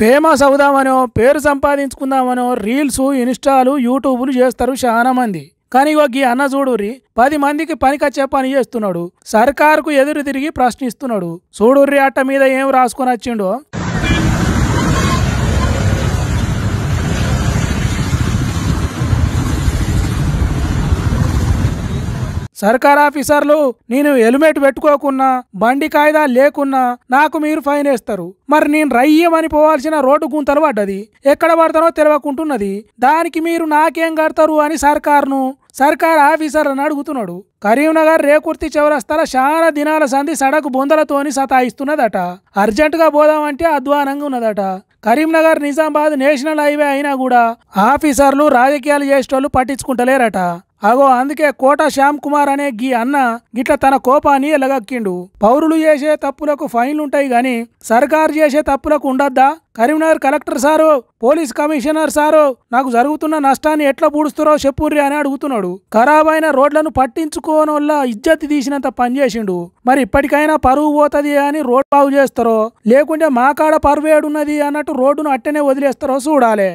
Famous అవుదామనో పేరు సంపాదించుకుందామనో reels ఇన్స్టాలు యూట్యూబ్లు చేస్తారు చాలా మంది. కానీ ఈ అన్న చూడుర్రి 10 మందికి పనికొచ్చే పని చేస్తున్నాడు. సర్కారుకు ఎదురు తిరిగి ప్రశ్నిస్తున్నాడు. చూడుర్రి అట్ట మీద ఏం రాసుకొని వచ్చిండో. సర్కార్ ఆఫీసర్లు నేను హెల్మెట్ పెట్టుకోకున్నా బండి కాయిదా లేకున్నా నాకు మీరు ఫైన్ వేస్తారు. మరి నేను రయ్యమని పోవాల్సిన రోడ్డు గుంతలు పడ్డది, ఎక్కడ పడతానో తెలియకుంటున్నది, దానికి మీరు నాకేం కడతారు అని సర్కార్ ఆఫీసర్ అని అడుగుతున్నాడు. కరీంనగర్ రేకుర్తి చౌరస్తాల చాలా దినాల సంధి సడకు బొందలతోని సతాయిస్తున్నదట. అర్జెంటుగా పోదామంటే అధ్వానంగా ఉన్నదట. కరీంనగర్ నిజామాబాద్ నేషనల్ హైవే అయినా కూడా ఆఫీసర్లు రాజకీయాలు చేసేటోళ్ళు పట్టించుకుంటలేరట. అగో అందుకే కోట శ్యామ్ కుమార్ అనే అన్న గిట్ల తన కోపాన్ని ఎలగక్కిండు. పౌరులు చేసే తప్పులకు ఫైన్లుంటాయి గాని సర్కారు చేసే తప్పులకు ఉండద్దా? Karimnagar collector sir, police commissioner sir నాకు జరుగుతున్న నష్టాన్ని ఎట్లా పూడుస్తారో చెప్పుర్రి అని అడుగుతున్నాడు. ఖరాబైన రోడ్లను పట్టించుకోనోళ్ళ ఇజ్జత్ తీసినంత పనిచేసిండు. మరి ఇప్పటికైనా పరువు పోతుంది అని రోడ్ బాగు చేస్తారో లేకుంటే మా కాడ పరువేడున్నది అన్నట్టు రోడ్డును అట్టనే వదిలేస్తారో చూడాలి.